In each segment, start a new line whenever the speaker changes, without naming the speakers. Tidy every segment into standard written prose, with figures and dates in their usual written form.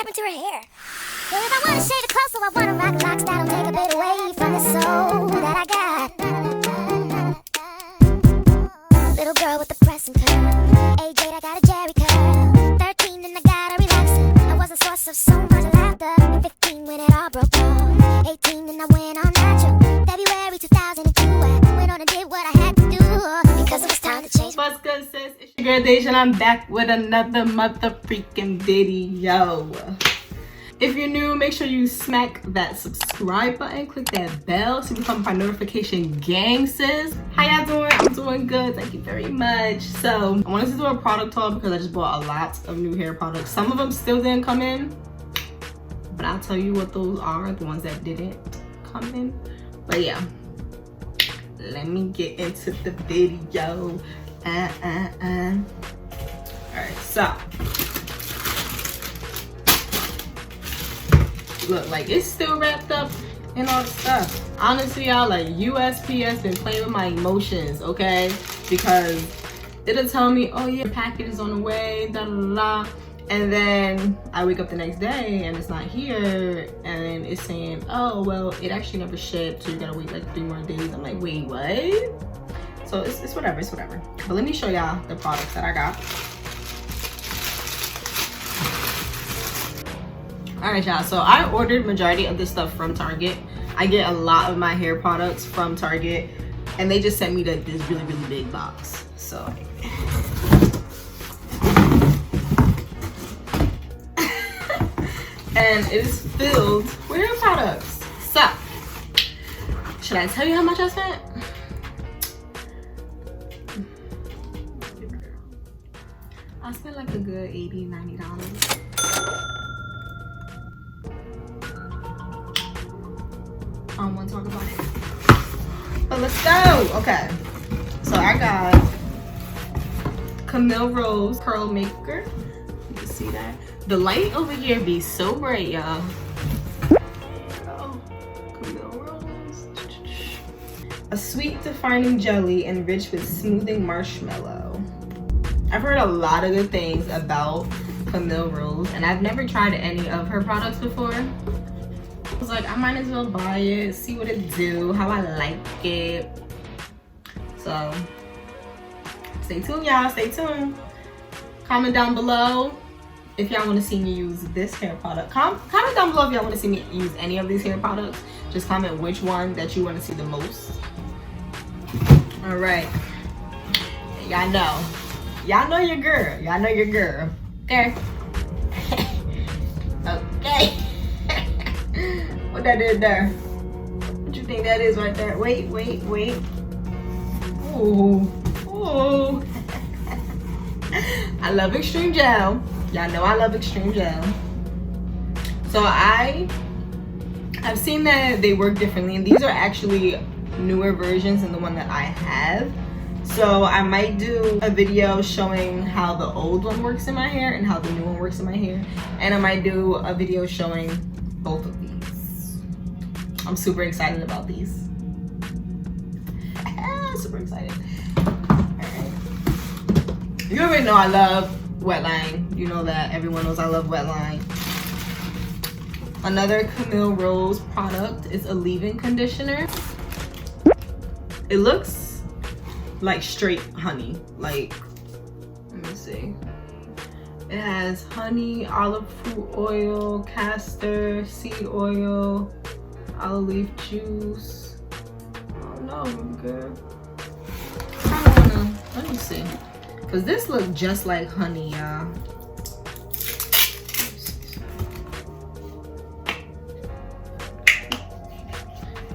happened to her hair? Well, if I wanna shave it close, so I wanna rock locks that'll take a bit away from the soul that I got. Little girl with the pressing curl. Age 8, I got a Jerry curl. 13, and I got a relaxer. I was a source of so much laughter. 15, when it all broke off. 18, and I went on natural. February 2002, I went on and did what I had to do because it was time to change.
What's good, sis? It's your girl Deja, and I'm back with another mother freaking video. If you're new, make sure you smack that subscribe button, click that bell to become my notification gang, sis. How y'all doing? I'm doing good, thank you very much. So I wanted to do a product haul because I just bought a lot of new hair products. Some of them still didn't come in, but I'll tell you what those are, the ones that didn't come in. But yeah, let me get into the video. Alright, so look, like it's still wrapped up and all the stuff. Honestly, y'all, like USPS been playing with my emotions, okay? Because it'll tell me, oh yeah, your package is on the way, da da da. And then I wake up the next day and it's not here, and then it's saying, oh well, it actually never shipped, so you gotta wait like 3 more days. I'm like, wait, what? So it's whatever, it's whatever. But let me show y'all the products that I got. All right, y'all, so I ordered majority of this stuff from Target. I get a lot of my hair products from Target, and they just sent me this really big box. So and it is filled with hair products. So should I tell you how much I spent? I spent like a good $80–90. I don't want to talk about it, but let's go. Okay, so I got Camille Rose Curl Maker. You can see that. The light over here be so bright, y'all. Oh, Camille Rose. A sweet defining jelly enriched with smoothing marshmallow. I've heard a lot of good things about Camille Rose, and I've never tried any of her products before. I was like, I might as well buy it, see what it do, how I like it. So stay tuned, y'all, stay tuned. Comment down below if y'all want to see me use this hair product. Comment down below if y'all want to see me use any of these hair products. Just comment which one that you want to see the most. All right, y'all know your girl. Y'all know your girl. Okay. Okay. What that is there? What you think that is right there? Wait. Ooh. I love Extreme Gel. Y'all know I love Extreme Gel. So I've seen that they work differently, and these are actually newer versions than the one that I have. So I might do a video showing how the old one works in my hair and how the new one works in my hair. And I might do a video showing both of these. I'm super excited about these. Super excited. Alright. You already know I love Wetline. You know that. Everyone knows I love Wetline. Another Camille Rose product is a leave-in conditioner. It looks like straight honey. Like, let me see. It has honey, olive fruit oil, castor seed oil, olive leaf juice. Oh no, girl. Let me see. Cause this looks just like honey, y'all.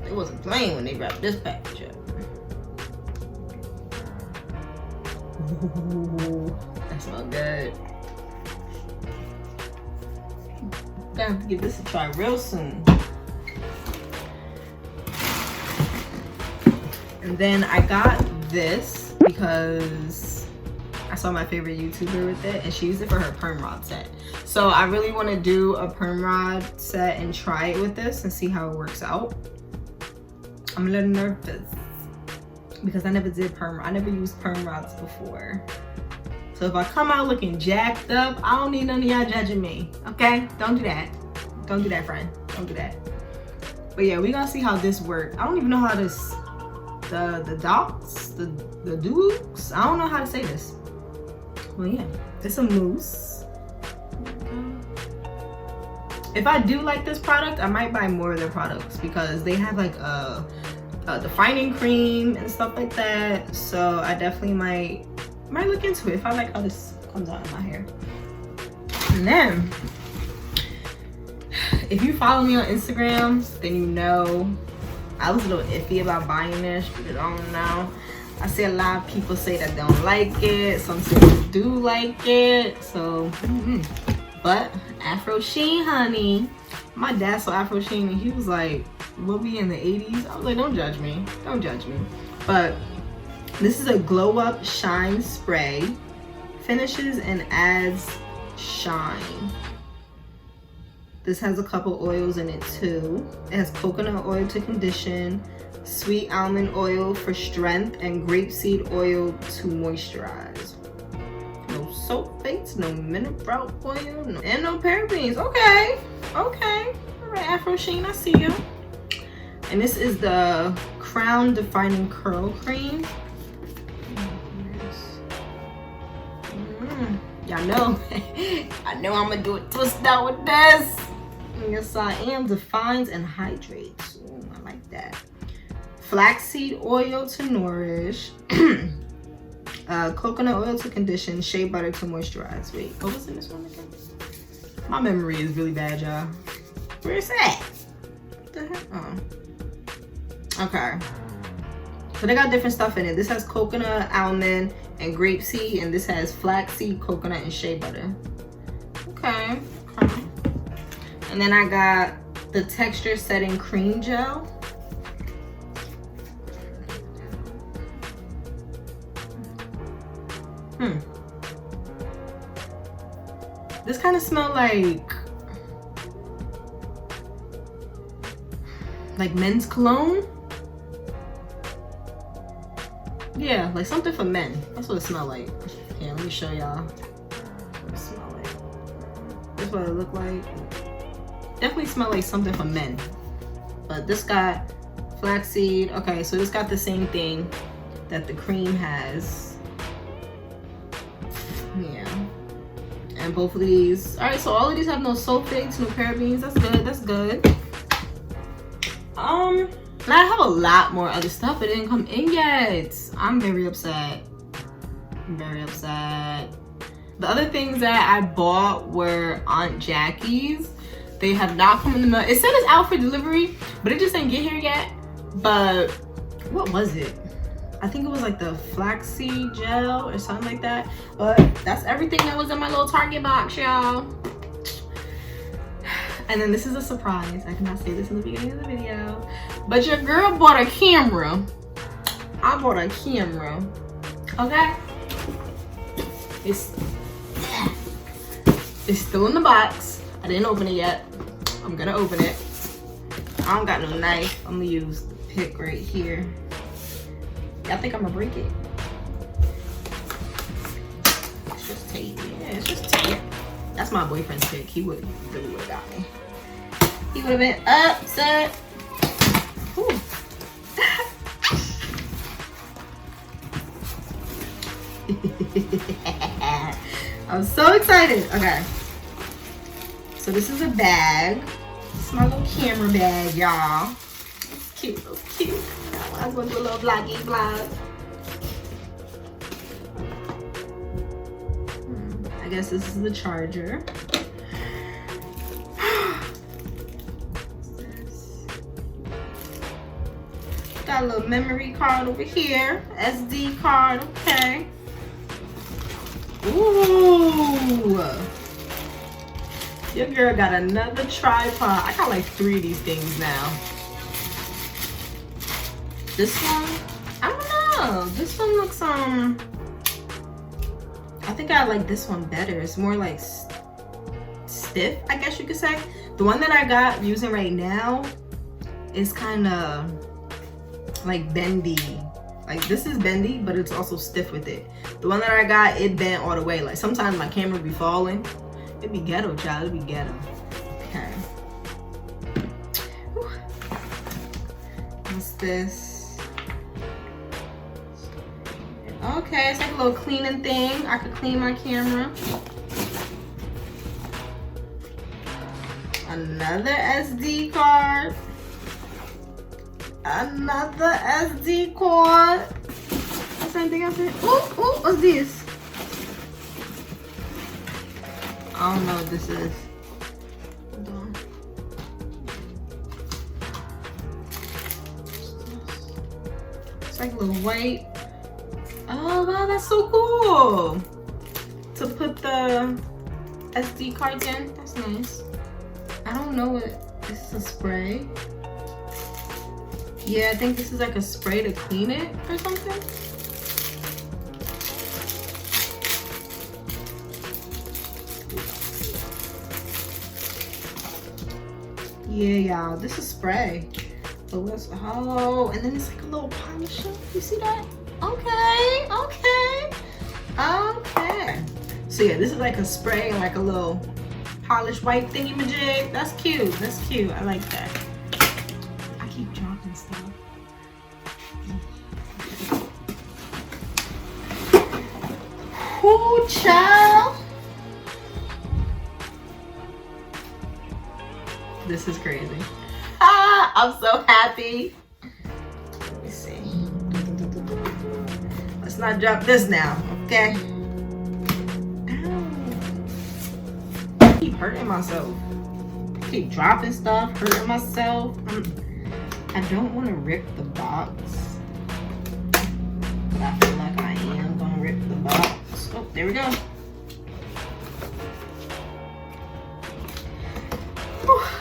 It wasn't playing when they wrapped this package up. Ooh, that smells good. Gonna have to give this a try real soon. And then I got this because I saw my favorite YouTuber with it, and she used it for her perm rod set. So I really want to do a perm rod set and try it with this and see how it works out. I'm a little nervous because I never used perm rods before. So if I come out looking jacked up, I don't need none of y'all judging me, okay? Don't do that. Don't do that, friend. Don't do that. But yeah, we're gonna see how this works. I don't even know how this, the docs, the dukes, I don't know how to say this. Well, yeah, it's a mousse. If I do like this product, I might buy more of their products because they have like a defining cream and stuff like that. So I definitely might look into it if I like how this comes out in my hair. And then, if you follow me on Instagram, then you know I was a little iffy about buying this because I don't know. I see a lot of people say that they don't like it. Some say they do like it. So, but Afro Sheen, honey. My dad saw Afro Sheen and he was like, "We'll be in the 80s." I was like, "Don't judge me. Don't judge me." But this is a glow up shine spray. Finishes and adds shine. This has a couple oils in it too. It has coconut oil to condition, sweet almond oil for strength, and grapeseed oil to moisturize. No sulfates, no mineral oil, and no parabens. Okay, okay. All right, Afro Sheen, I see you. And this is the Crown Defining Curl Cream. Y'all know, I know I'm gonna do a twist out with this. Yes, I am. Defines and hydrates. Ooh, I like that. Flaxseed oil to nourish. Coconut oil to condition. Shea butter to moisturize. Wait, what was in this one again? My memory is really bad, y'all. Where is that? What the heck? Oh. Okay. So they got different stuff in it. This has coconut, almond, and grapeseed, and this has flaxseed, coconut, and shea butter. Okay. Okay. And then I got the texture setting cream gel. This kind of smell like men's cologne. Yeah, like something for men. That's what it smells like. Here, let me show y'all what it smells like. That's what it look like. Definitely smell like something for men. But this got flaxseed. Okay, so this got the same thing that the cream has. Yeah. And both of these. Alright, so all of these have no sulfates, no parabens. That's good. That's good. And I have a lot more other stuff that didn't come in yet. I'm very upset. I'm very upset. The other things that I bought were Aunt Jackie's. They have not come in the mail. It said it's out for delivery, but it just didn't get here yet. But what was it? I think it was like the flaxseed gel or something like that. But that's everything that was in my little Target box, y'all. And then this is a surprise. I did not say this in the beginning of the video. But your girl bought a camera. I bought a camera. Okay? It's still in the box. I didn't open it yet. I'm gonna open it. I don't got no knife. I'm gonna use the pick right here. Y'all think I'm gonna break it? It's just tape. Yeah, it's just tape. That's my boyfriend's pick. He really would have got me. He would have been upset. I'm so excited. Okay. So this is a bag. This is my little camera bag, y'all. It's cute. It's cute. I was gonna do a little vloggy vlog. I guess this is the charger. Got a little memory card over here. SD card, okay. Ooh. Your girl got another tripod. I got like 3 of these things now. This one, I don't know. This one looks, I think I like this one better. It's more like stiff, I guess you could say. The one that I got using right now is kind of like bendy. Like this is bendy, but it's also stiff with it. The one that I got, it bent all the way. Like sometimes my camera be falling. It'd be ghetto, child. It'd be ghetto. Okay. Whew. What's this? Okay, it's like a little cleaning thing. I could clean my camera. Another SD card. Another SD card. What's anything else? Ooh, what's this? I don't know what this is. Hold on. It's like a little white. Oh wow, that's so cool. To put the SD cards in. That's nice. I don't know what this is. A spray. Yeah, I think this is like a spray to clean it or something. Yeah, y'all, this is spray. So let's, oh, and then it's like a little polisher. You see that? Okay. So yeah, this is like a spray and like a little polished white thingy majig. That's cute. That's cute. I like that. I keep dropping stuff. Ooh, child. This is crazy. Ah, I'm so happy. Let me see. Let's not drop this now, okay? I keep hurting myself. I keep dropping stuff, hurting myself. I don't want to rip the box, but I feel like I am gonna rip the box. Oh, there we go.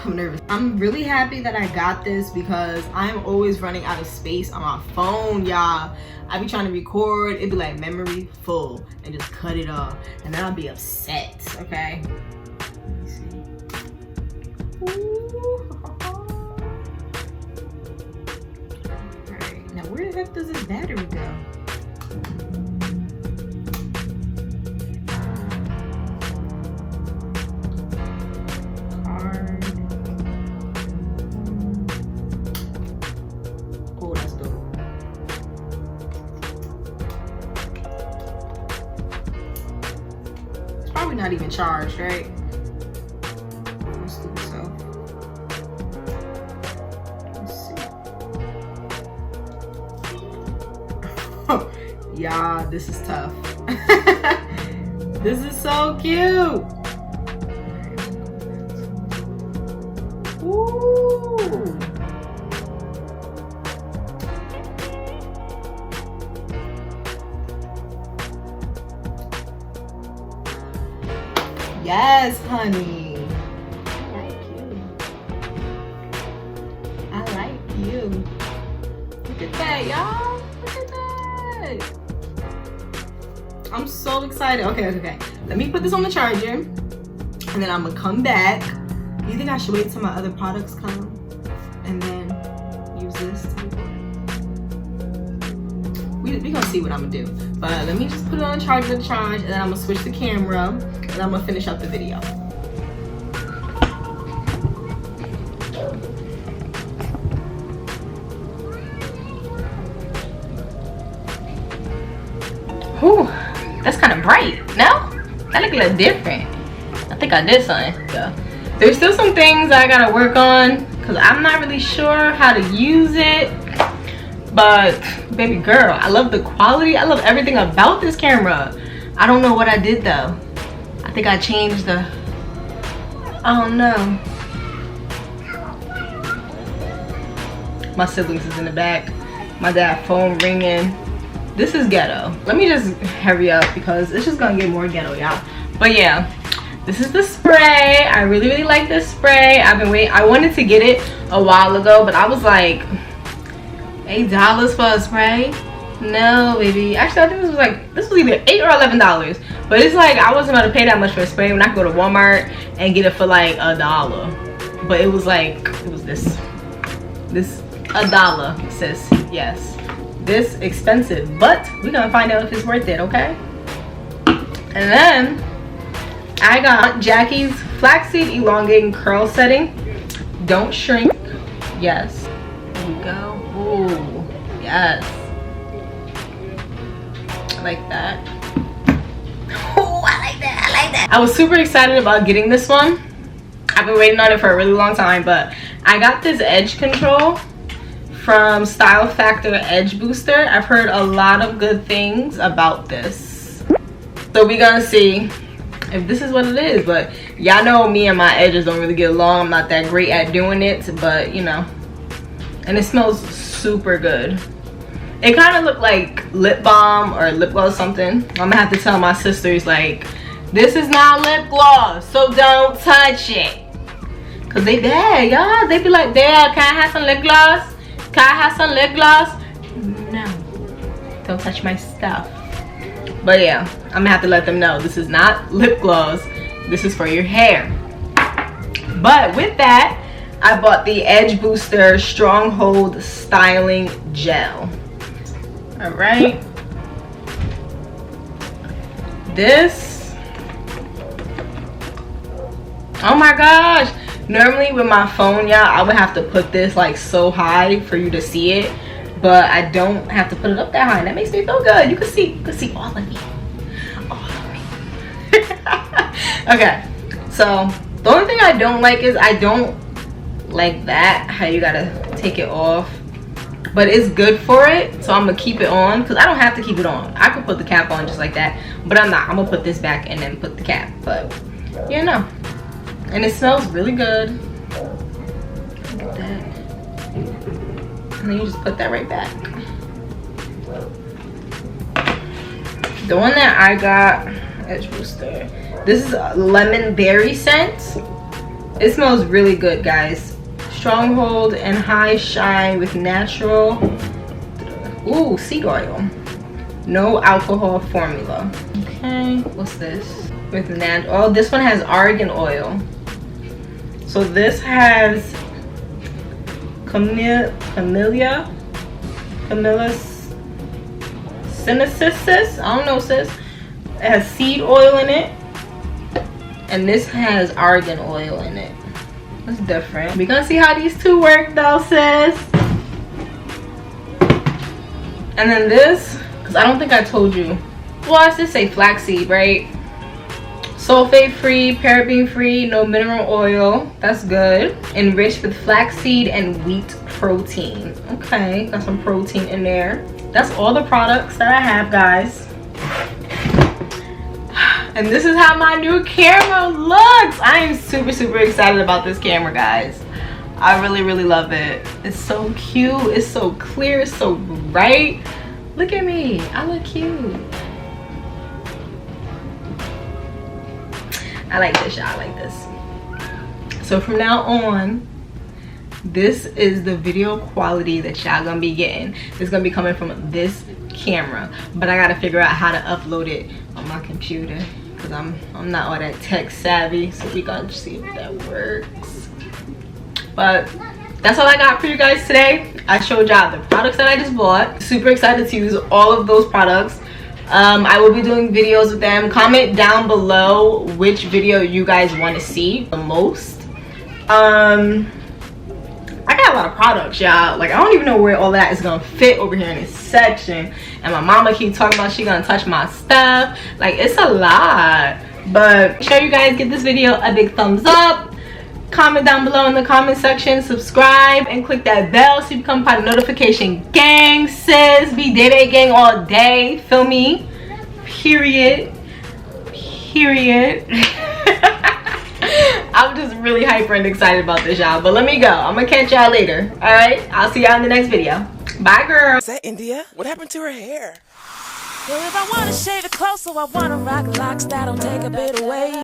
I'm nervous. I'm really happy that I got this because I'm always running out of space on my phone, y'all. I be trying to record, it'd be like memory full and just cut it off, and then I'll be upset, okay? Let me see. Alright, now where the heck does this battery go? Not even charged, right? Let's do so. Let's see. Yeah, this is tough. This is so cute. Ooh. Yes, honey. I like you. I like you. Look at that, y'all. Look at that. I'm so excited. Okay. Let me put this on the charger, and then I'm gonna come back. Do you think I should wait till my other products come and then use this to record? We gonna see what I'm gonna do. But let me just put it on the charger to charge, and then I'm gonna switch the camera, and I'm gonna finish up the video. Whew, that's kind of bright. No? That look a little different. I think I did something. So there's still some things that I gotta work on because I'm not really sure how to use it. But baby girl, I love the quality. I love everything about this camera. I don't know what I did though. I think I changed the, I don't know. My siblings is in the back. My dad phone ringing. This is ghetto. Let me just hurry up because it's just gonna get more ghetto, y'all. But yeah, this is the spray. I really like this spray. I've been waiting. I wanted to get it a while ago, but I was like, $8 for a spray? No, baby. Actually, I think this was either $8 or $11. But it's like I wasn't about to pay that much for a spray when I could go to Walmart and get it for like $1. But it was like, it was this $1, sis. Yes. this expensive, but we're gonna find out if it's worth it, okay? And then I got Jackie's Flaxseed Elongating Curl Setting. Don't shrink. Yes. There we go. Ooh, yes. I like that. Oh, I like that. I like that. I was super excited about getting this one. I've been waiting on it for a really long time, but I got this edge control from Style Factor Edge Booster. I've heard a lot of good things about this. So we're gonna see if this is what it is, but y'all know me and my edges don't really get along. I'm not that great at doing it, but you know. And it smells super good. It kind of looked like lip balm or lip gloss something. I'm gonna have to tell my sisters, like, this is not lip gloss, so don't touch it. Cause they bad, y'all. They be like, Dad, can I have some lip gloss? Can I have some lip gloss? No, don't touch my stuff. But yeah, I'm gonna have to let them know this is not lip gloss. This is for your hair. But with that, I bought the Edge Booster Stronghold Styling Gel. All right. This. Oh my gosh. Normally with my phone, y'all, I would have to put this like so high for you to see it, but I don't have to put it up that high. That makes me feel good. You can see all of me. All of me. Okay. So the only thing I don't like is I don't like that, how you gotta take it off. But it's good for it, so I'm gonna keep it on, because I don't have to keep it on. I could put the cap on just like that, but I'm not. I'm gonna put this back and then put the cap, but you know. And it smells really good. Look at that. And then you just put that right back. The one that I got, Edge Booster, this is a lemon berry scent. It smells really good, guys. Stronghold and High Shine with natural, ooh, seed oil. No alcohol formula. Okay, what's this? With natural, oh, this one has argan oil. So this has Camellia sinensis. I don't know, sis. It has seed oil in it. And this has argan oil in it. That's different. We're gonna see how these two work though, sis. And then this, because I don't think I told you. Well, I should say flaxseed, right? Sulfate free, paraben free, no mineral oil. That's good. Enriched with flaxseed and wheat protein. Okay, got some protein in there. That's all the products that I have, guys. And this is how my new camera looks. I am super, super excited about this camera, guys. I really, really love it. It's so cute. It's so clear. It's so bright. Look at me. I look cute. I like this, y'all. I like this. So from now on, this is the video quality that y'all gonna be getting. It's gonna be coming from this camera, but I gotta figure out how to upload it on my computer, because I'm not all that tech savvy. So we gotta see if that works. But that's all I got for you guys today. I showed y'all the products that I just bought. Super excited to use all of those products. I will be doing videos with them. Comment down below which video you guys want to see the most. I got a lot of products, y'all. Like, I don't even know where all that is gonna fit over here in this section. And my mama keep talking about she gonna touch my stuff. Like, it's a lot. But make sure you guys give this video a big thumbs up. Comment down below in the comment section. Subscribe and click that bell so you become part of the notification gang, sis. Be day gang all day. Feel me? Period. I'm just really hyper and excited about this, y'all. But let me go. I'm gonna catch y'all later. All right? I'll see y'all in the next video. Bye, girl.
Is that India? What happened to her hair?
Well, if I wanna shave it close, so I wanna rock locks, that'll take a bit away.